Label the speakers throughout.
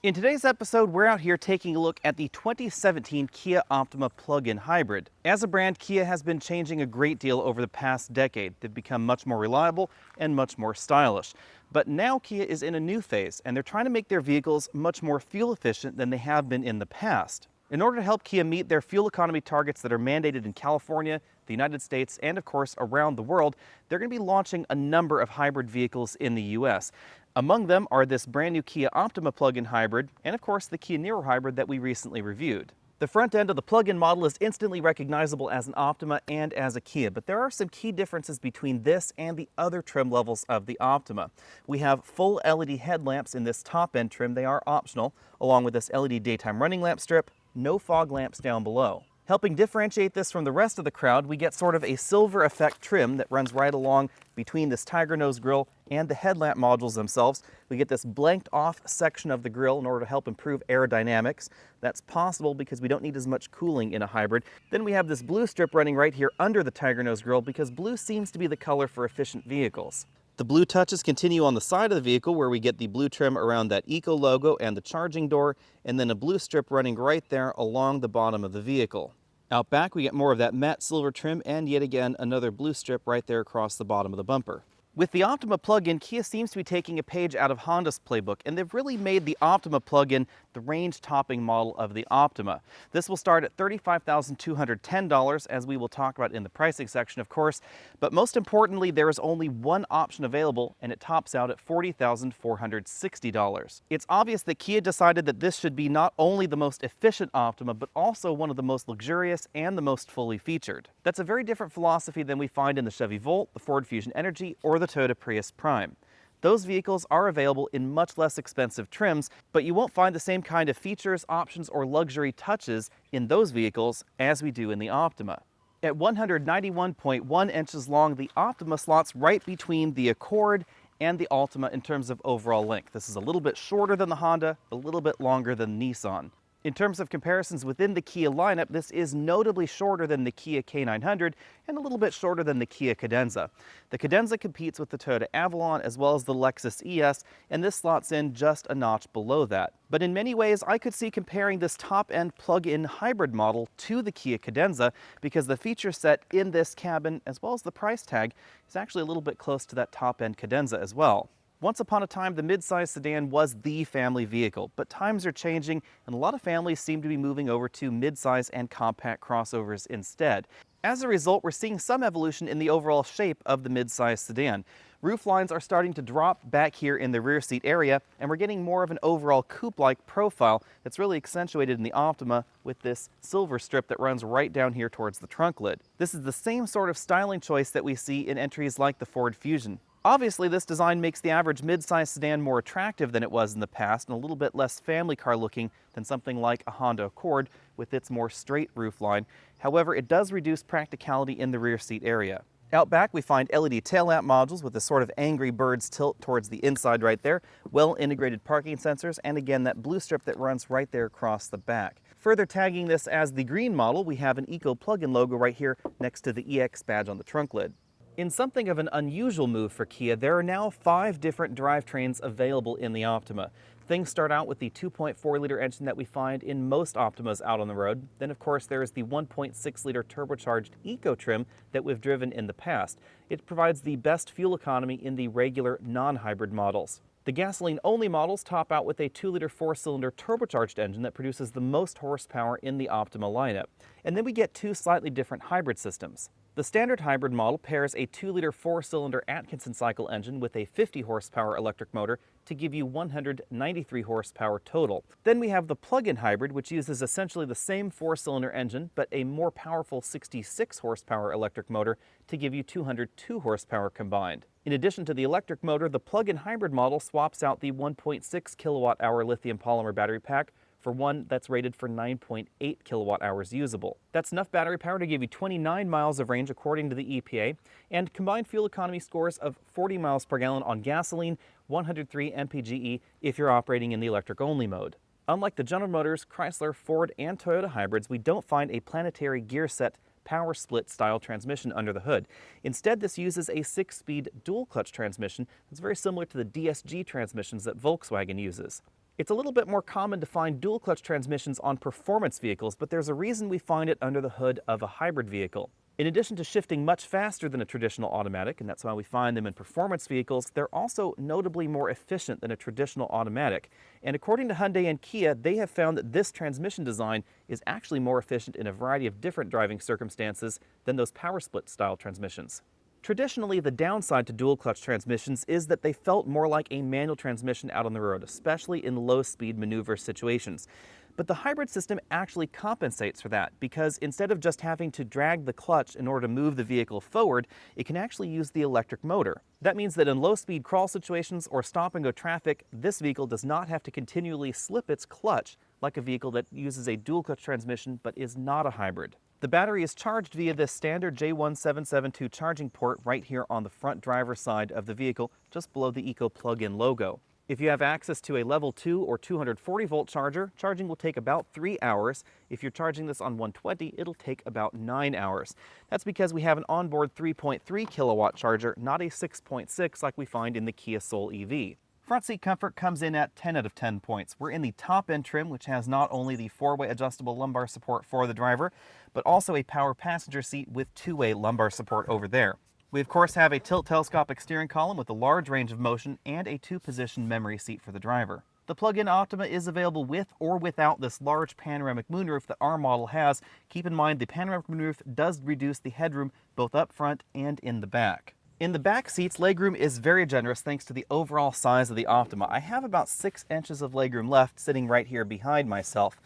Speaker 1: In today's episode, we're out here taking a look at the 2017 Kia Optima Plug In Hybrid. As a brand, Kia has been changing a great deal over the past decade. They've become much more reliable and much more stylish. But now Kia is in a new phase, and they're trying to make their vehicles much more fuel efficient than they have been in the past. In order to help Kia meet their fuel economy targets that are mandated in California, the United States, and of course around the world, they're going to be launching a number of hybrid vehicles in the US. Among them are this brand new Kia Optima Plug-in Hybrid and of course the Kia Niro Hybrid that we recently reviewed. The front end of the plug-in model is instantly recognizable as an Optima and as a Kia, but there are some key differences between this and the other trim levels of the Optima. We have full LED headlamps in this top-end trim. They are optional, along with this LED daytime running lamp strip, no fog lamps down below. Helping differentiate this from the rest of the crowd, we get sort of a silver effect trim that runs right along between this tiger nose grille and the headlamp modules themselves. We get this blanked off section of the grille in order to help improve aerodynamics. That's possible because we don't need as much cooling in a hybrid. Then we have this blue strip running right here under the tiger nose grille because blue seems to be the color for efficient vehicles. The blue touches continue on the side of the vehicle where we get the blue trim around that Eco logo and the charging door, and then a blue strip running right there along the bottom of the vehicle. Out back we get more of that matte silver trim and yet again another blue strip right there across the bottom of the bumper. With the Optima plug-in, Kia seems to be taking a page out of Honda's playbook, and they've really made the Optima plug-in the range-topping model of the Optima. This will start at $35,210, as we will talk about in the pricing section, of course, but most importantly, there is only one option available, and it tops out at $40,460. It's obvious that Kia decided that this should be not only the most efficient Optima, but also one of the most luxurious and the most fully featured. That's a very different philosophy than we find in the Chevy Volt, the Ford Fusion Energi, or the Toyota Prius Prime. Those vehicles are available in much less expensive trims, but you won't find the same kind of features, options, or luxury touches in those vehicles as we do in the Optima. At 191.1 inches long, the Optima slots right between the Accord and the Altima in terms of overall length. This is a little bit shorter than the Honda, a little bit longer than the Nissan. In terms of comparisons within the Kia lineup, this is notably shorter than the Kia K900 and a little bit shorter than the Kia Cadenza. The Cadenza competes with the Toyota Avalon as well as the Lexus ES, and this slots in just a notch below that. But in many ways, I could see comparing this top-end plug-in hybrid model to the Kia Cadenza because the feature set in this cabin, as well as the price tag, is actually a little bit close to that top-end Cadenza as well. Once upon a time, the midsize sedan was the family vehicle, but times are changing and a lot of families seem to be moving over to midsize and compact crossovers instead. As a result, we're seeing some evolution in the overall shape of the midsize sedan. Roof lines are starting to drop back here in the rear seat area, and we're getting more of an overall coupe-like profile that's really accentuated in the Optima with this silver strip that runs right down here towards the trunk lid. This is the same sort of styling choice that we see in entries like the Ford Fusion. Obviously, this design makes the average midsize sedan more attractive than it was in the past and a little bit less family car looking than something like a Honda Accord with its more straight roofline. However, it does reduce practicality in the rear seat area. Out back, we find LED tail lamp modules with a sort of Angry Birds tilt towards the inside right there, well-integrated parking sensors, and again, that blue strip that runs right there across the back. Further tagging this as the green model, we have an Eco plug-in logo right here next to the EX badge on the trunk lid. In something of an unusual move for Kia, there are now 5 different drivetrains available in the Optima. Things start out with the 2.4-liter engine that we find in most Optimas out on the road. Then, of course, there is the 1.6-liter turbocharged Eco trim that we've driven in the past. It provides the best fuel economy in the regular non-hybrid models. The gasoline-only models top out with a 2-liter 4-cylinder turbocharged engine that produces the most horsepower in the Optima lineup. And then we get 2 slightly different hybrid systems. The standard hybrid model pairs a 2-liter 4-cylinder Atkinson cycle engine with a 50 horsepower electric motor to give you 193 horsepower total. Then we have the plug-in hybrid, which uses essentially the same 4-cylinder engine but a more powerful 66 horsepower electric motor to give you 202 horsepower combined. In addition to the electric motor, the plug-in hybrid model swaps out the 1.6 kilowatt-hour lithium polymer battery pack for one that's rated for 9.8 kilowatt hours usable. That's enough battery power to give you 29 miles of range according to the EPA, and combined fuel economy scores of 40 miles per gallon on gasoline, 103 mpge if you're operating in the electric-only mode. Unlike the General Motors, Chrysler, Ford, and Toyota hybrids, we don't find a planetary gear set power split style transmission under the hood. Instead, this uses a 6-speed dual clutch transmission that's very similar to the DSG transmissions that Volkswagen uses. It's a little bit more common to find dual clutch transmissions on performance vehicles, but there's a reason we find it under the hood of a hybrid vehicle. In addition to shifting much faster than a traditional automatic, and that's why we find them in performance vehicles, they're also notably more efficient than a traditional automatic. And according to Hyundai and Kia, they have found that this transmission design is actually more efficient in a variety of different driving circumstances than those power split style transmissions. Traditionally, the downside to dual clutch transmissions is that they felt more like a manual transmission out on the road, especially in low-speed maneuver situations. But the hybrid system actually compensates for that, because instead of just having to drag the clutch in order to move the vehicle forward, it can actually use the electric motor. That means that in low-speed crawl situations or stop-and-go traffic, this vehicle does not have to continually slip its clutch like a vehicle that uses a dual clutch transmission but is not a hybrid. The battery is charged via this standard J1772 charging port right here on the front driver's side of the vehicle, just below the Eco plug-in logo. If you have access to a level 2 or 240 volt charger, charging will take about 3 hours. If you're charging this on 120, it'll take about 9 hours. That's because we have an onboard 3.3 kilowatt charger, not a 6.6 like we find in the Kia Soul EV. Front seat comfort comes in at 10 out of 10 points. We're in the top end trim, which has not only the 4-way adjustable lumbar support for the driver, but also a power passenger seat with 2-way lumbar support over there. We of course have a tilt telescopic steering column with a large range of motion and a 2-position memory seat for the driver. The plug-in Optima is available with or without this large panoramic moonroof that our model has. Keep in mind the panoramic moonroof does reduce the headroom both up front and in the back. In the back seats, legroom is very generous thanks to the overall size of the Optima. I have about 6 inches of legroom left sitting right here behind myself.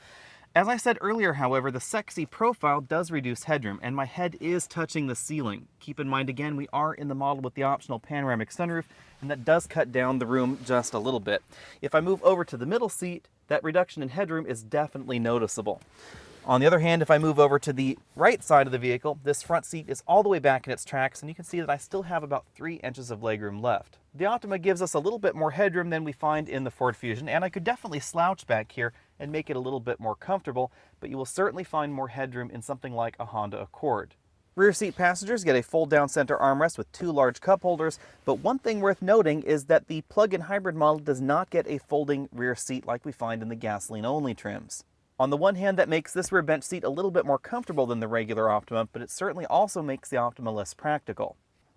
Speaker 1: As I said earlier, however, the sexy profile does reduce headroom, and my head is touching the ceiling. Keep in mind, again, we are in the model with the optional panoramic sunroof, and that does cut down the room just a little bit. If I move over to the middle seat, that reduction in headroom is definitely noticeable. On the other hand, if I move over to the right side of the vehicle, this front seat is all the way back in its tracks, and you can see that I still have about 3 inches of legroom left. The Optima gives us a little bit more headroom than we find in the Ford Fusion, and I could definitely slouch back here and make it a little bit more comfortable, but you will certainly find more headroom in something like a Honda Accord. Rear seat passengers get a fold-down center armrest with 2 large cup holders, but one thing worth noting is that the plug-in hybrid model does not get a folding rear seat like we find in the gasoline-only trims. On the one hand, that makes this rear bench seat a little bit more comfortable than the regular Optima, but it certainly also makes the Optima less practical.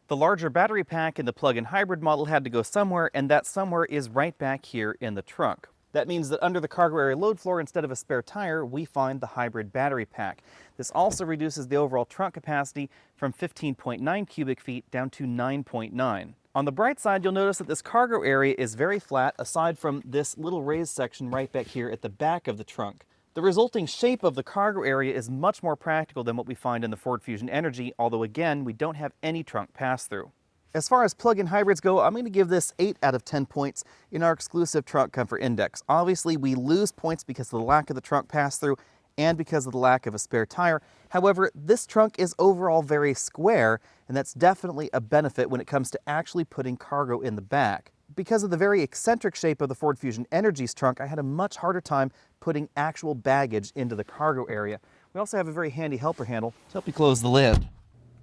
Speaker 1: The larger battery pack in the plug-in hybrid model had to go somewhere, and that somewhere is right back here in the trunk. That means that under the cargo area load floor, instead of a spare tire, we find the hybrid battery pack. This also reduces the overall trunk capacity from 15.9 cubic feet down to 9.9. On the bright side, you'll notice that this cargo area is very flat, aside from this little raised section right back here at the back of the trunk. The resulting shape of the cargo area is much more practical than what we find in the Ford Fusion Energi, although again, we don't have any trunk pass-through. As far as plug-in hybrids go, I'm going to give this 8 out of 10 points in our exclusive trunk comfort index. Obviously, we lose points because of the lack of the trunk pass-through and because of the lack of a spare tire. However, this trunk is overall very square, and that's definitely a benefit when it comes to actually putting cargo in the back. Because of the very eccentric shape of the Ford Fusion Energy's trunk, I had a much harder time putting actual baggage into the cargo area. We also have a very handy helper handle to help you close the lid.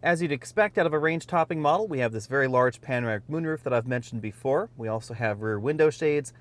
Speaker 1: As you'd expect out of a range-topping model, we have this very large panoramic moonroof that I've mentioned before. We also have rear window shades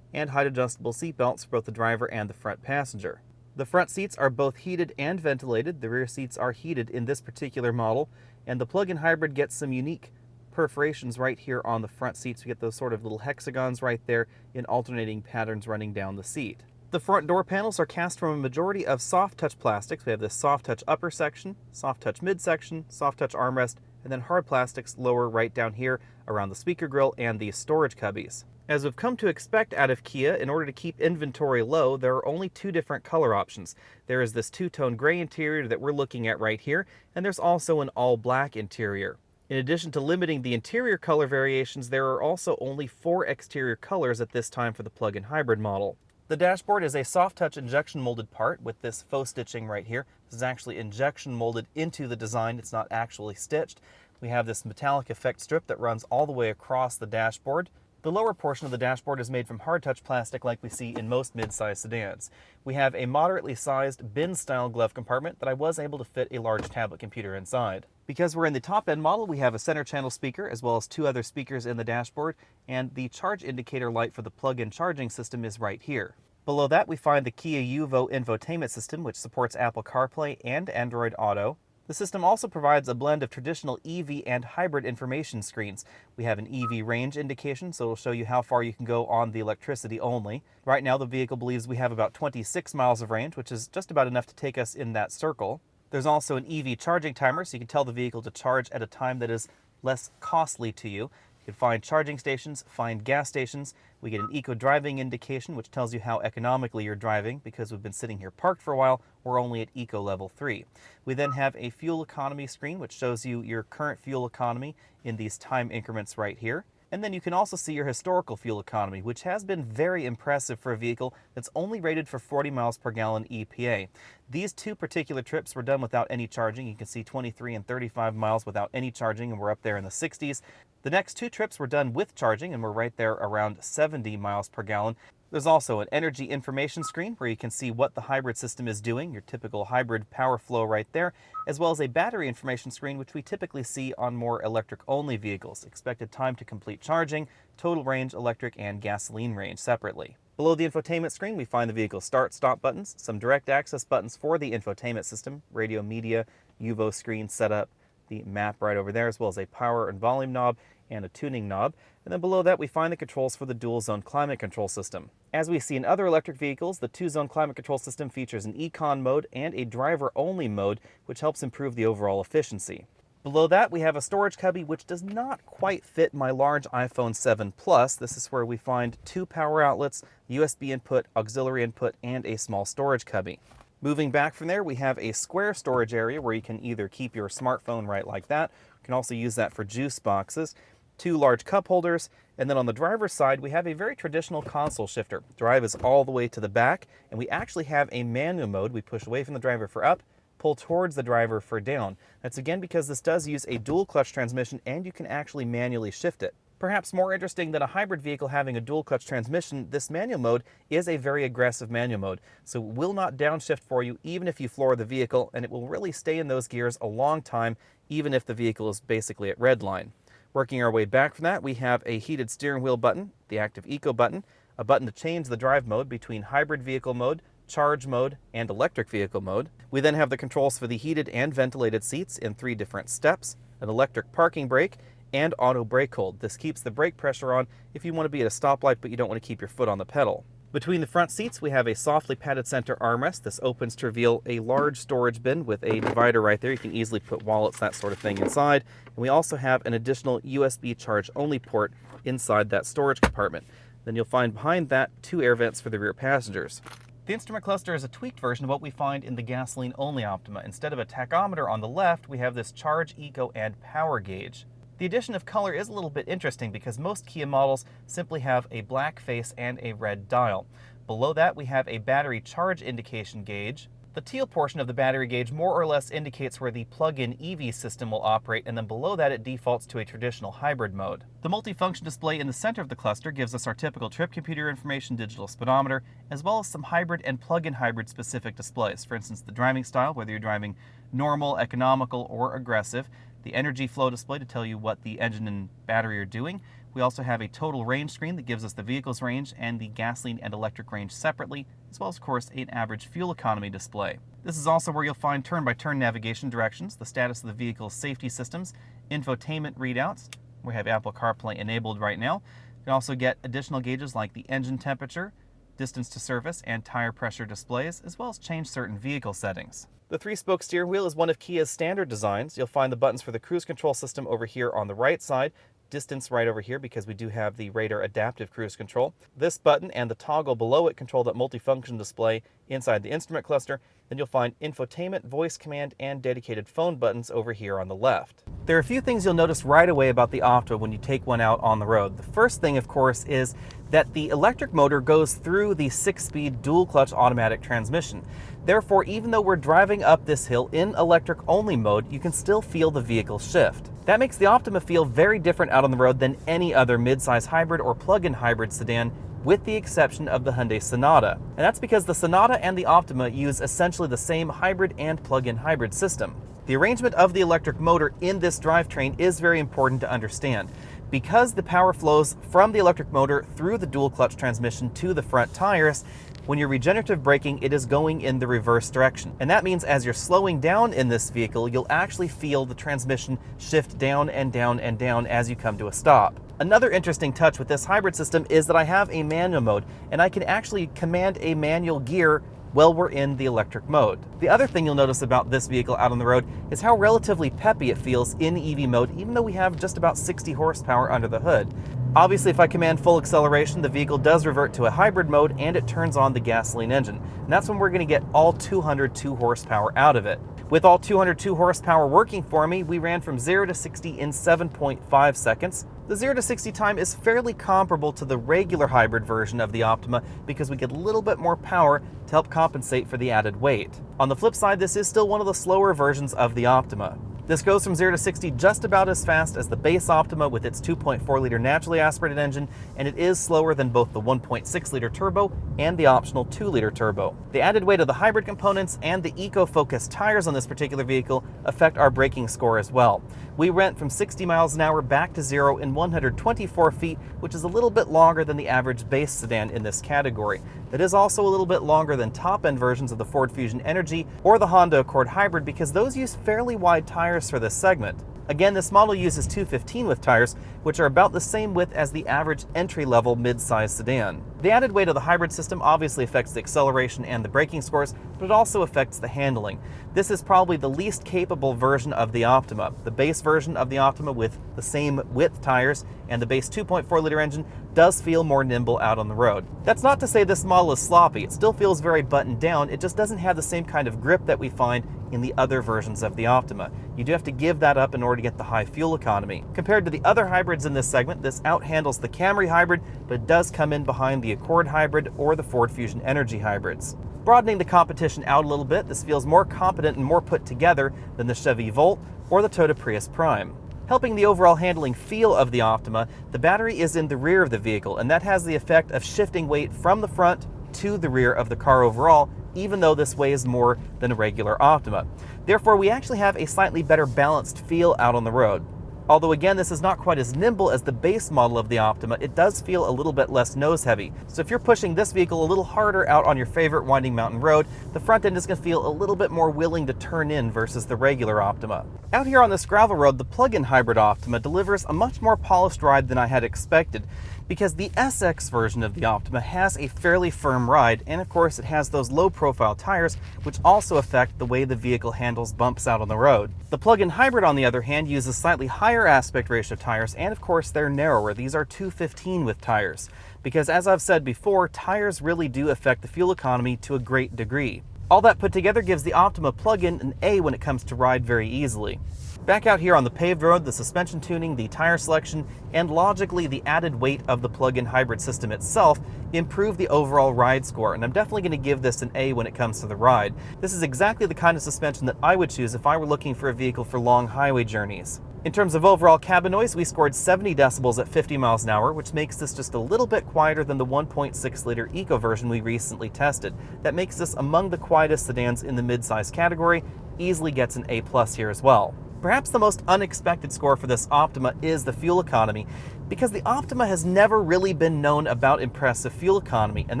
Speaker 1: and height-adjustable seat belts for both the driver and the front passenger. The front seats are both heated and ventilated. The rear seats are heated in this particular model, and the plug-in hybrid gets some unique perforations right here on the front seats. We get those sort of little hexagons right there in alternating patterns running down the seat. The front door panels are cast from a majority of soft touch plastics. We have this soft touch upper section, soft touch midsection, soft touch armrest, and then hard plastics lower right down here around the speaker grille and the storage cubbies. As we've come to expect out of Kia, in order to keep inventory low, there are only 2 different color options. There is this 2-tone gray interior that we're looking at right here, and there's also an all black interior. In addition to limiting the interior color variations, there are also only 4 exterior colors at this time for the plug-in hybrid model. The dashboard is a soft-touch injection molded part with this faux stitching right here. This is actually injection molded into the design. It's not actually stitched. We have this metallic effect strip that runs all the way across the dashboard. The lower portion of the dashboard is made from hard-touch plastic like we see in most mid-size sedans. We have a moderately sized bin-style glove compartment that I was able to fit a large tablet computer inside. Because we're in the top-end model, we have a center channel speaker as well as 2 other speakers in the dashboard, and the charge indicator light for the plug-in charging system is right here. Below that, we find the Kia Uvo infotainment system, which supports Apple CarPlay and Android Auto. The system also provides a blend of traditional EV and hybrid information screens. We have an EV range indication, so it'll show you how far you can go on the electricity only. Right now, the vehicle believes we have about 26 miles of range, which is just about enough to take us in that circle. There's also an EV charging timer, so you can tell the vehicle to charge at a time that is less costly to you. You can find charging stations, find gas stations. We get an eco driving indication, which tells you how economically you're driving. Because we've been sitting here parked for a while, we're only at eco level 3. We then have a fuel economy screen, which shows you your current fuel economy in these time increments right here. And then you can also see your historical fuel economy, which has been very impressive for a vehicle that's only rated for 40 miles per gallon EPA. These 2 particular trips were done without any charging. You can see 23 and 35 miles without any charging, and we're up there in the 60s. The next 2 trips were done with charging, and we're right there around 70 miles per gallon. There's also an energy information screen where you can see what the hybrid system is doing, your typical hybrid power flow right there, as well as a battery information screen, which we typically see on more electric-only vehicles. Expected time to complete charging, total range, electric, and gasoline range separately. Below the infotainment screen, we find the vehicle start-stop buttons, some direct access buttons for the infotainment system, radio, media, UVO screen setup, the map right over there, as well as a power and volume knob and a tuning knob. And then below that, we find the controls for the dual-zone climate control system. As we see in other electric vehicles, the 2-zone climate control system features an Econ mode and a driver-only mode, which helps improve the overall efficiency. Below that, we have a storage cubby, which does not quite fit my large iPhone 7 Plus. This is where we find 2 power outlets, USB input, auxiliary input, and a small storage cubby. Moving back from there, we have a square storage area where you can either keep your smartphone right like that. You can also use that for juice boxes. 2 large cup holders, and then on the driver's side, we have a very traditional console shifter. Drive is all the way to the back, and we actually have a manual mode. We push away from the driver for up, pull towards the driver for down. That's again because this does use a dual clutch transmission, and you can actually manually shift it. Perhaps more interesting than a hybrid vehicle having a dual clutch transmission, this manual mode is a very aggressive manual mode. So it will not downshift for you even if you floor the vehicle, and it will really stay in those gears a long time, even if the vehicle is basically at redline. Working our way back from that, we have a heated steering wheel button, the active eco button, a button to change the drive mode between hybrid vehicle mode, charge mode, and electric vehicle mode. We then have the controls for the heated and ventilated seats in 3 different steps, an electric parking brake, and auto brake hold. This keeps the brake pressure on if you want to be at a stoplight but you don't want to keep your foot on the pedal. Between the front seats, we have a softly padded center armrest. This opens to reveal a large storage bin with a divider right there. You can easily put wallets, that sort of thing inside. And we also have an additional USB charge-only port inside that storage compartment. Then you'll find behind that 2 air vents for the rear passengers. The instrument cluster is a tweaked version of what we find in the gasoline-only Optima. Instead of a tachometer on the left, we have this charge, eco, and power gauge. The addition of color is a little bit interesting because most Kia models simply have a black face and a red dial. Below that, we have a battery charge indication gauge. The teal portion of the battery gauge more or less indicates where the plug-in EV system will operate, and then below that it defaults to a traditional hybrid mode. The multifunction display in the center of the cluster gives us our typical trip computer information, digital speedometer, as well as some hybrid and plug-in hybrid specific displays. For instance, the driving style, whether you're driving normal, economical, or aggressive. The energy flow display to tell you what the engine and battery are doing. We also have a total range screen that gives us the vehicle's range and the gasoline and electric range separately, as well as, of course, an average fuel economy display. This is also where you'll find turn-by-turn navigation directions, the status of the vehicle's safety systems, infotainment readouts. We have Apple CarPlay enabled right now. You can also get additional gauges like the engine temperature, distance to service, and tire pressure displays, as well as change certain vehicle settings. The 3-spoke steering wheel is one of Kia's standard designs. You'll find the buttons for the cruise control system over here on the right side, distance right over here because we do have the radar adaptive cruise control. This button and the toggle below it control that multifunction display inside the instrument cluster. Then you'll find infotainment, voice command, and dedicated phone buttons over here on the left. There are a few things you'll notice right away about the Optima when you take one out on the road. The first thing, of course, is that the electric motor goes through the 6-speed dual-clutch automatic transmission. Therefore, even though we're driving up this hill in electric-only mode, you can still feel the vehicle shift. That makes the Optima feel very different out on the road than any other midsize hybrid or plug-in hybrid sedan, with the exception of the Hyundai Sonata. And that's because the Sonata and the Optima use essentially the same hybrid and plug-in hybrid system. The arrangement of the electric motor in this drivetrain is very important to understand. Because the power flows from the electric motor through the dual clutch transmission to the front tires, when you're regenerative braking, it is going in the reverse direction. And that means as you're slowing down in this vehicle, you'll actually feel the transmission shift down and down and down as you come to a stop. Another interesting touch with this hybrid system is that I have a manual mode, and I can actually command a manual gear while we're in the electric mode. The other thing you'll notice about this vehicle out on the road is how relatively peppy it feels in EV mode, even though we have just about 60 horsepower under the hood. Obviously, if I command full acceleration, the vehicle does revert to a hybrid mode and it turns on the gasoline engine. And that's when we're going to get all 202 horsepower out of it. With all 202 horsepower working for me, we ran from 0 to 60 in 7.5 seconds. The 0 to 60 time is fairly comparable to the regular hybrid version of the Optima because we get a little bit more power to help compensate for the added weight. On the flip side, this is still one of the slower versions of the Optima. This goes from 0 to 60 just about as fast as the base Optima with its 2.4-liter naturally aspirated engine, and it is slower than both the 1.6-liter turbo and the optional 2-liter turbo. The added weight of the hybrid components and the eco-focused tires on this particular vehicle affect our braking score as well. We went from 60 miles an hour back to 0 in 124 feet, which is a little bit longer than the average base sedan in this category. That is also a little bit longer than top-end versions of the Ford Fusion Energi or the Honda Accord Hybrid because those use fairly wide tires for this segment. Again, this model uses 215 width tires, which are about the same width as the average entry-level mid-size sedan. The added weight of the hybrid system obviously affects the acceleration and the braking scores, but it also affects the handling. This is probably the least capable version of the Optima. The base version of the Optima with the same width tires and the base 2.4-liter engine does feel more nimble out on the road. That's not to say this model is sloppy. It still feels very buttoned down. It just doesn't have the same kind of grip that we find in the other versions of the Optima. You do have to give that up in order to get the high fuel economy. Compared to the other hybrids in this segment, this outhandles the Camry hybrid, but it does come in behind the Accord hybrid or the Ford Fusion Energi hybrids. Broadening the competition out a little bit, this feels more competent and more put together than the Chevy Volt or the Toyota Prius Prime. Helping the overall handling feel of the Optima, the battery is in the rear of the vehicle, and that has the effect of shifting weight from the front to the rear of the car overall, even though this weighs more than a regular Optima. Therefore, we actually have a slightly better balanced feel out on the road. Although again, this is not quite as nimble as the base model of the Optima, it does feel a little bit less nose heavy. So if you're pushing this vehicle a little harder out on your favorite winding mountain road, the front end is going to feel a little bit more willing to turn in versus the regular Optima. Out here on this gravel road, the plug-in hybrid Optima delivers a much more polished ride than I had expected, because the SX version of the Optima has a fairly firm ride, and of course it has those low-profile tires, which also affect the way the vehicle handles bumps out on the road. The plug-in hybrid, on the other hand, uses slightly higher aspect ratio tires, and of course they're narrower. These are 215 width tires, because as I've said before, tires really do affect the fuel economy to a great degree. All that put together gives the Optima plug-in an A when it comes to ride very easily. Back out here on the paved road, the suspension tuning, the tire selection, and logically the added weight of the plug-in hybrid system itself improve the overall ride score, and I'm definitely going to give this an A when it comes to the ride. This is exactly the kind of suspension that I would choose if I were looking for a vehicle for long highway journeys. In terms of overall cabin noise, we scored 70 decibels at 50 miles an hour, which makes this just a little bit quieter than the 1.6-liter Eco version we recently tested. That makes this among the quietest sedans in the mid-size category, easily gets an A+ here as well. Perhaps the most unexpected score for this Optima is the fuel economy, because the Optima has never really been known about impressive fuel economy, and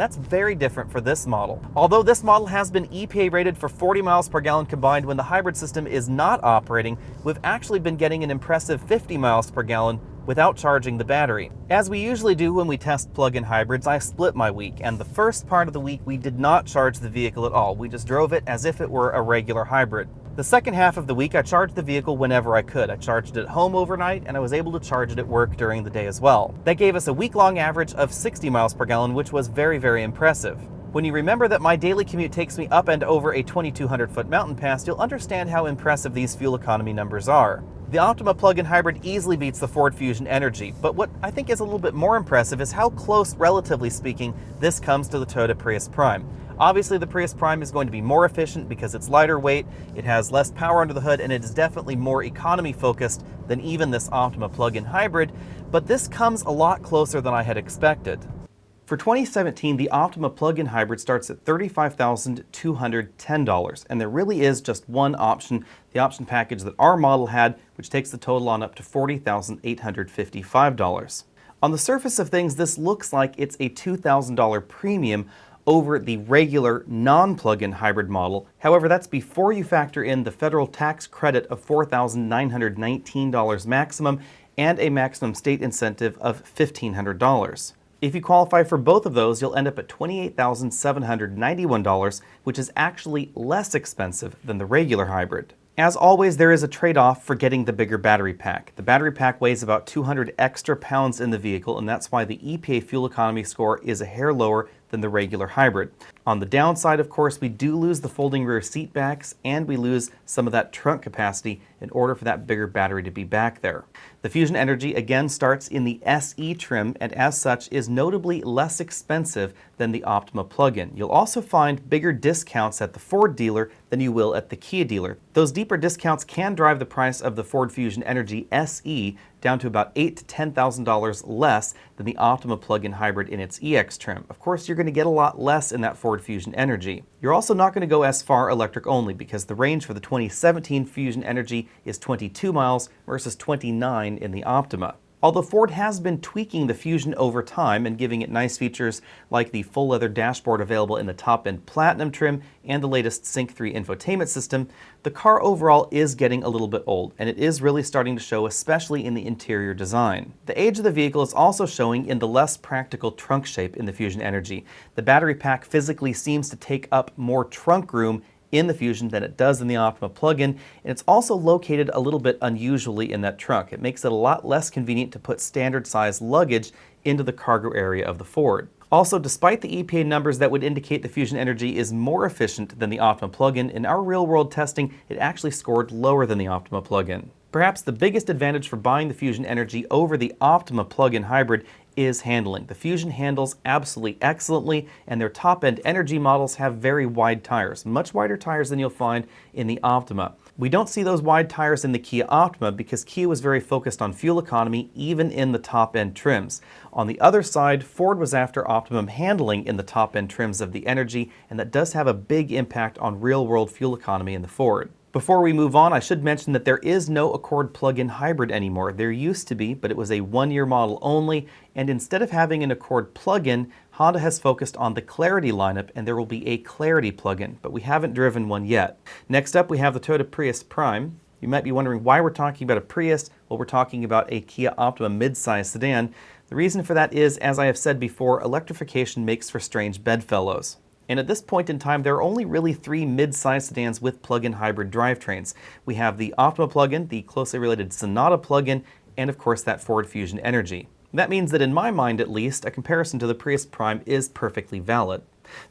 Speaker 1: that's very different for this model. Although this model has been EPA rated for 40 miles per gallon combined when the hybrid system is not operating, we've actually been getting an impressive 50 miles per gallon without charging the battery. As we usually do when we test plug-in hybrids, I split my week, and the first part of the week we did not charge the vehicle at all. We just drove it as if it were a regular hybrid. The second half of the week, I charged the vehicle whenever I could. I charged it at home overnight, and I was able to charge it at work during the day as well. That gave us a week-long average of 60 miles per gallon, which was very, very impressive. When you remember that my daily commute takes me up and over a 2,200-foot mountain pass, you'll understand how impressive these fuel economy numbers are. The Optima plug-in hybrid easily beats the Ford Fusion Energi, but what I think is a little bit more impressive is how close, relatively speaking, this comes to the Toyota Prius Prime. Obviously, the Prius Prime is going to be more efficient because it's lighter weight, it has less power under the hood, and it is definitely more economy-focused than even this Optima plug-in hybrid, but this comes a lot closer than I had expected. For 2017, the Optima Plug In Hybrid starts at $35,210, and there really is just one option, the option package that our model had, which takes the total on up to $40,855. On the surface of things, this looks like it's a $2,000 premium over the regular non-plug-in hybrid model. However, that's before you factor in the federal tax credit of $4,919 maximum and a maximum state incentive of $1,500. If you qualify for both of those, you'll end up at $28,791, which is actually less expensive than the regular hybrid. As always, there is a trade-off for getting the bigger battery pack. The battery pack weighs about 200 extra pounds in the vehicle, and that's why the EPA fuel economy score is a hair lower than the regular hybrid. On the downside, of course, we do lose the folding rear seat backs, and we lose some of that trunk capacity in order for that bigger battery to be back there. The Fusion Energi again starts in the SE trim, and as such is notably less expensive than the Optima plug-in. You'll also find bigger discounts at the Ford dealer than you will at the Kia dealer. Those deeper discounts can drive the price of the Ford Fusion Energi SE down to about $8,000 to $10,000 less than the Optima plug-in hybrid in its EX trim. Of course, you're going to get a lot less in that Ford Fusion Energi. You're also not going to go as far electric only, because the range for the 2017 Fusion Energi is 22 miles versus 29 in the Optima. Although Ford has been tweaking the Fusion over time and giving it nice features like the full leather dashboard available in the top-end Platinum trim and the latest Sync 3 infotainment system, the car overall is getting a little bit old, and it is really starting to show, especially in the interior design. The age of the vehicle is also showing in the less practical trunk shape in the Fusion Energi. The battery pack physically seems to take up more trunk room in the Fusion than it does in the Optima plug-in, and it's also located a little bit unusually in that trunk. It makes it a lot less convenient to put standard size luggage into the cargo area of the Ford. Also, despite the EPA numbers that would indicate the Fusion Energi is more efficient than the Optima plug-in, in our real-world testing it actually scored lower than the Optima plug-in. Perhaps the biggest advantage for buying the Fusion Energi over the Optima plug-in hybrid is handling. The Fusion handles absolutely excellently, and their top-end Energy models have very wide tires, much wider tires than you'll find in the Optima. We don't see those wide tires in the Kia Optima because Kia was very focused on fuel economy even in the top-end trims. On the other side, Ford was after optimum handling in the top-end trims of the Energi, and that does have a big impact on real-world fuel economy in the Ford. Before we move on, I should mention that there is no Accord plug-in hybrid anymore. There used to be, but it was a one-year model only, and instead of having an Accord plug-in, Honda has focused on the Clarity lineup, and there will be a Clarity plug-in, but we haven't driven one yet. Next up, we have the Toyota Prius Prime. You might be wondering why we're talking about a Prius. Well, we're talking about a Kia Optima mid-size sedan. The reason for that is, as I have said before, electrification makes for strange bedfellows. And at this point in time, there are only really three mid-size sedans with plug-in hybrid drivetrains. We have the Optima plug-in, the closely related Sonata plug-in, and of course that Ford Fusion Energi. That means that in my mind at least, a comparison to the Prius Prime is perfectly valid.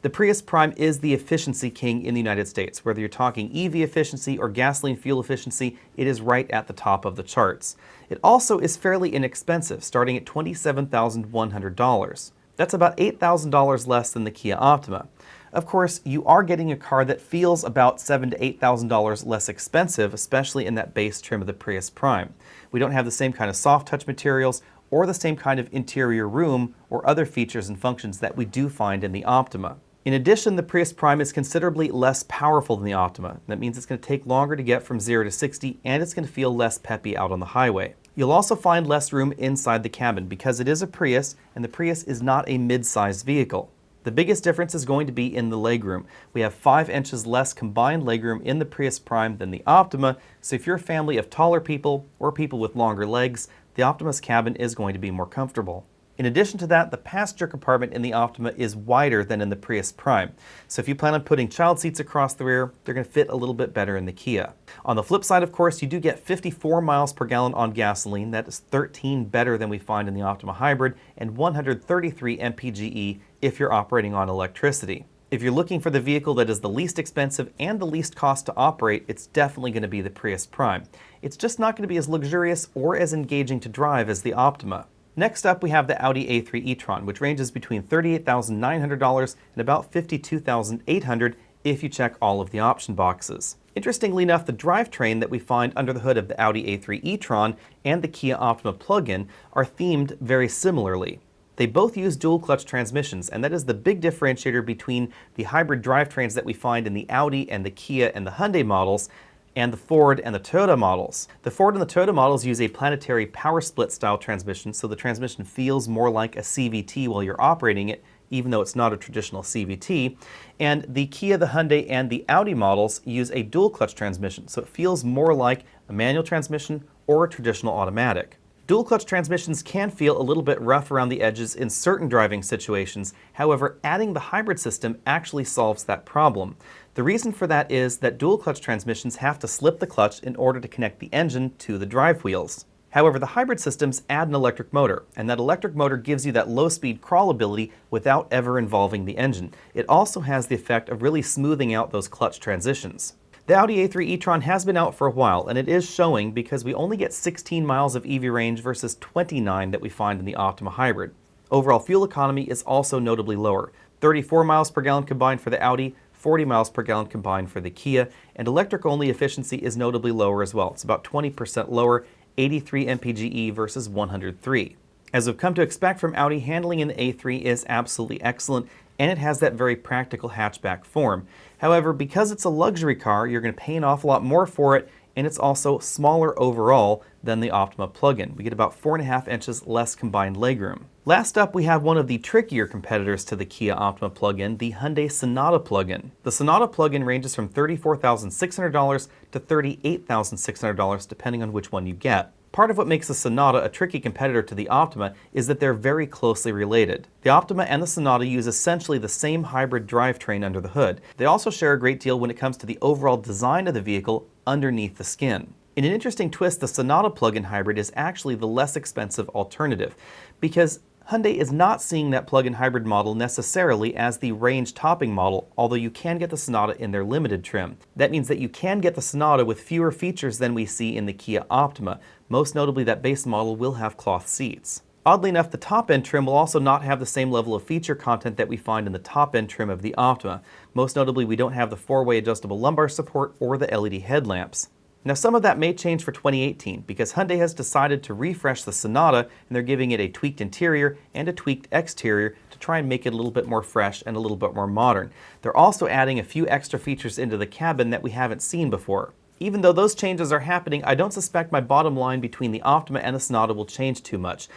Speaker 1: The Prius Prime is the efficiency king in the United States. Whether you're talking EV efficiency or gasoline fuel efficiency, it is right at the top of the charts. It also is fairly inexpensive, starting at $27,100. That's about $8,000 less than the Kia Optima. Of course, you are getting a car that feels about $7,000 to $8,000 less expensive, especially in that base trim of the Prius Prime. We don't have the same kind of soft touch materials or the same kind of interior room or other features and functions that we do find in the Optima. In addition, the Prius Prime is considerably less powerful than the Optima. That means it's going to take longer to get from 0 to 60, and it's going to feel less peppy out on the highway. You'll also find less room inside the cabin because it is a Prius, and the Prius is not a mid-sized vehicle. The biggest difference is going to be in the legroom. We have 5 inches less combined legroom in the Prius Prime than the Optima, so if you're a family of taller people or people with longer legs, the Optima's cabin is going to be more comfortable. In addition to that, the passenger compartment in the Optima is wider than in the Prius Prime. So if you plan on putting child seats across the rear, they're going to fit a little bit better in the Kia. On the flip side, of course, you do get 54 miles per gallon on gasoline. That is 13 better than we find in the Optima Hybrid, and 133 mpge if you're operating on electricity. If you're looking for the vehicle that is the least expensive and the least cost to operate, it's definitely going to be the Prius Prime. It's just not going to be as luxurious or as engaging to drive as the Optima. Next up, we have the Audi A3 e-tron, which ranges between $38,900 and about $52,800 if you check all of the option boxes. Interestingly enough, the drivetrain that we find under the hood of the Audi A3 e-tron and the Kia Optima plug-in are themed very similarly. They both use dual clutch transmissions, and that is the big differentiator between the hybrid drivetrains that we find in the Audi and the Kia and the Hyundai models and the Ford and the Toyota models. The Ford and the Toyota models use a planetary power split style transmission, so the transmission feels more like a CVT while you're operating it, even though it's not a traditional CVT. And the Kia, the Hyundai, and the Audi models use a dual clutch transmission, so it feels more like a manual transmission or a traditional automatic. Dual clutch transmissions can feel a little bit rough around the edges in certain driving situations. However, adding the hybrid system actually solves that problem. The reason for that is that dual clutch transmissions have to slip the clutch in order to connect the engine to the drive wheels. However, the hybrid systems add an electric motor, and that electric motor gives you that low-speed crawl ability without ever involving the engine. It also has the effect of really smoothing out those clutch transitions. The Audi A3 e-tron has been out for a while, and it is showing because we only get 16 miles of EV range versus 29 that we find in the Optima Hybrid. Overall fuel economy is also notably lower, 34 miles per gallon combined for the Audi, 40 miles per gallon combined for the Kia, and electric-only efficiency is notably lower as well. It's about 20% lower, 83 mpge versus 103. As we've come to expect from Audi, handling in the A3 is absolutely excellent, and it has that very practical hatchback form. However, because it's a luxury car, you're going to pay an awful lot more for it, and it's also smaller overall than the Optima Plug In. We get about 4.5 inches less combined legroom. Last up, we have one of the trickier competitors to the Kia Optima Plug In, the Hyundai Sonata Plug In. The Sonata Plug In ranges from $34,600 to $38,600 depending on which one you get. Part of what makes the Sonata a tricky competitor to the Optima is that they're very closely related. The Optima and the Sonata use essentially the same hybrid drivetrain under the hood. They also share a great deal when it comes to the overall design of the vehicle underneath the skin. In an interesting twist, the Sonata plug-in hybrid is actually the less expensive alternative, because Hyundai is not seeing that plug-in hybrid model necessarily as the range-topping model, although you can get the Sonata in their limited trim. That means that you can get the Sonata with fewer features than we see in the Kia Optima. Most notably, that base model will have cloth seats. Oddly enough, the top-end trim will also not have the same level of feature content that we find in the top-end trim of the Optima. Most notably, we don't have the four-way adjustable lumbar support or the LED headlamps. Now, some of that may change for 2018 because Hyundai has decided to refresh the Sonata, and they're giving it a tweaked interior and a tweaked exterior to try and make it a little bit more fresh and a little bit more modern. They're also adding a few extra features into the cabin that we haven't seen before. Even though those changes are happening, I don't suspect my bottom line between the Optima and the Sonata will change too much.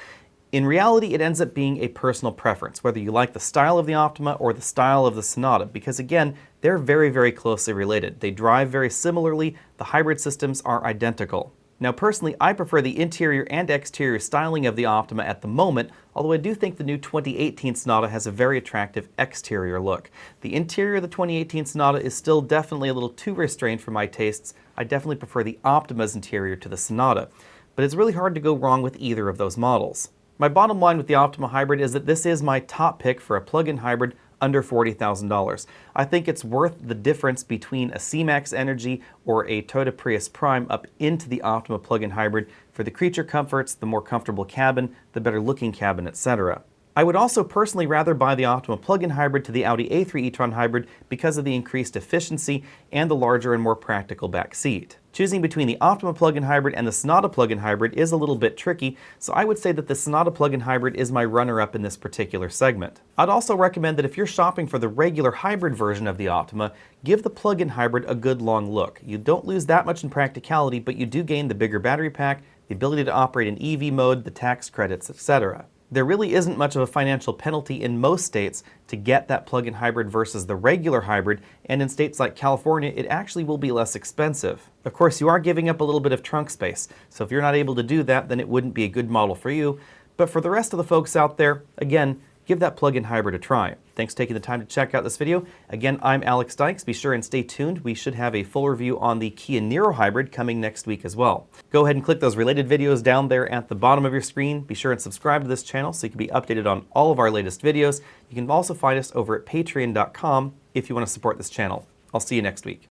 Speaker 1: In reality, it ends up being a personal preference, whether you like the style of the Optima or the style of the Sonata, because again, they're very, very closely related. They drive very similarly, the hybrid systems are identical. Now personally, I prefer the interior and exterior styling of the Optima at the moment, although I do think the new 2018 Sonata has a very attractive exterior look. The interior of the 2018 Sonata is still definitely a little too restrained for my tastes. I definitely prefer the Optima's interior to the Sonata, but it's really hard to go wrong with either of those models. My bottom line with the Optima Hybrid is that this is my top pick for a plug-in hybrid under $40,000. I think it's worth the difference between a C-Max Energy or a Toyota Prius Prime up into the Optima plug-in hybrid for the creature comforts, the more comfortable cabin, the better looking cabin, etc. I would also personally rather buy the Optima plug-in hybrid to the Audi A3 e-tron hybrid because of the increased efficiency and the larger and more practical back seat. Choosing between the Optima plug-in hybrid and the Sonata plug-in hybrid is a little bit tricky, so I would say that the Sonata plug-in hybrid is my runner-up in this particular segment. I'd also recommend that if you're shopping for the regular hybrid version of the Optima, give the plug-in hybrid a good long look. You don't lose that much in practicality, but you do gain the bigger battery pack, the ability to operate in EV mode, the tax credits, etc. There really isn't much of a financial penalty in most states to get that plug-in hybrid versus the regular hybrid, and in states like California, it actually will be less expensive. Of course, you are giving up a little bit of trunk space, so if you're not able to do that, then it wouldn't be a good model for you. But for the rest of the folks out there, again, give that plug-in hybrid a try. Thanks for taking the time to check out this video. Again, I'm Alex Dykes. Be sure and stay tuned. We should have a full review on the Kia Niro hybrid coming next week as well. Go ahead and click those related videos down there at the bottom of your screen. Be sure and subscribe to this channel so you can be updated on all of our latest videos. You can also find us over at patreon.com if you want to support this channel. I'll see you next week.